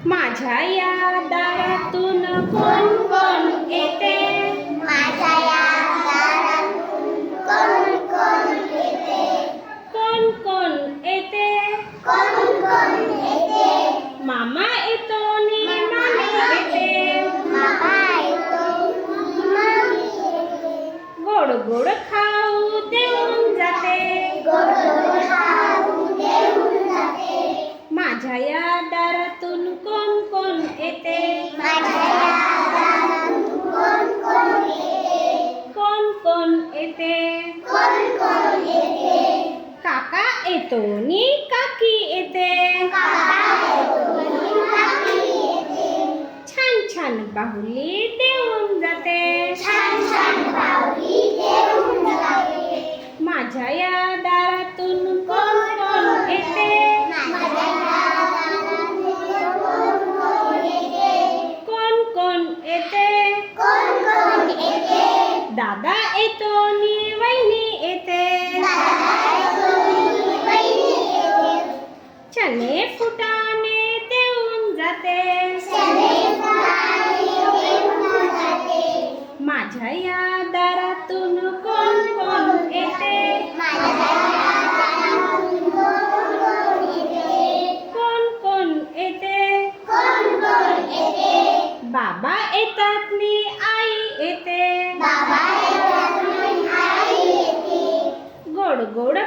माझ्या या दारातून कोण कोण येते? माझ्या या दारातून कोण कोण येते? कोण कोण येते? कोण कोण येते? मामा येतो नि मामी येते. मामा येतो, मामी येते. गोड गोड खाऊ देऊन जाते. गोड गोड खाऊ देऊन जाते. माझ्या या दारातून कोण कोण येते? माझ्या या दारातून कोण कोण येते? कोण कोण येते? कोण कोण येते? काका येतो नि काकी येते. काका येतो, काकी येते. छान छान बाहुली देऊन जाते. छान छान बाहुली देऊन जाते. माझ्या या दारातून कोण कोण येते? माझ्या या दारातून कोण कोण येते? कोण कोण येते? कोण कोण येते? दादा येतो नि वहिनी येते. दादा येतो, वहिनी येते. चणे फुटाणे देऊन जाते. चणे फुटाणे देऊन जाते. माझ्या या दारातून कोण कोण येते? माझ्या या दारातून कोण कोण येते? कोण कोण येते? कोण कोण येते? बाबा येतात नि आई येते. बाबा येतात, आई येते. गोड गोड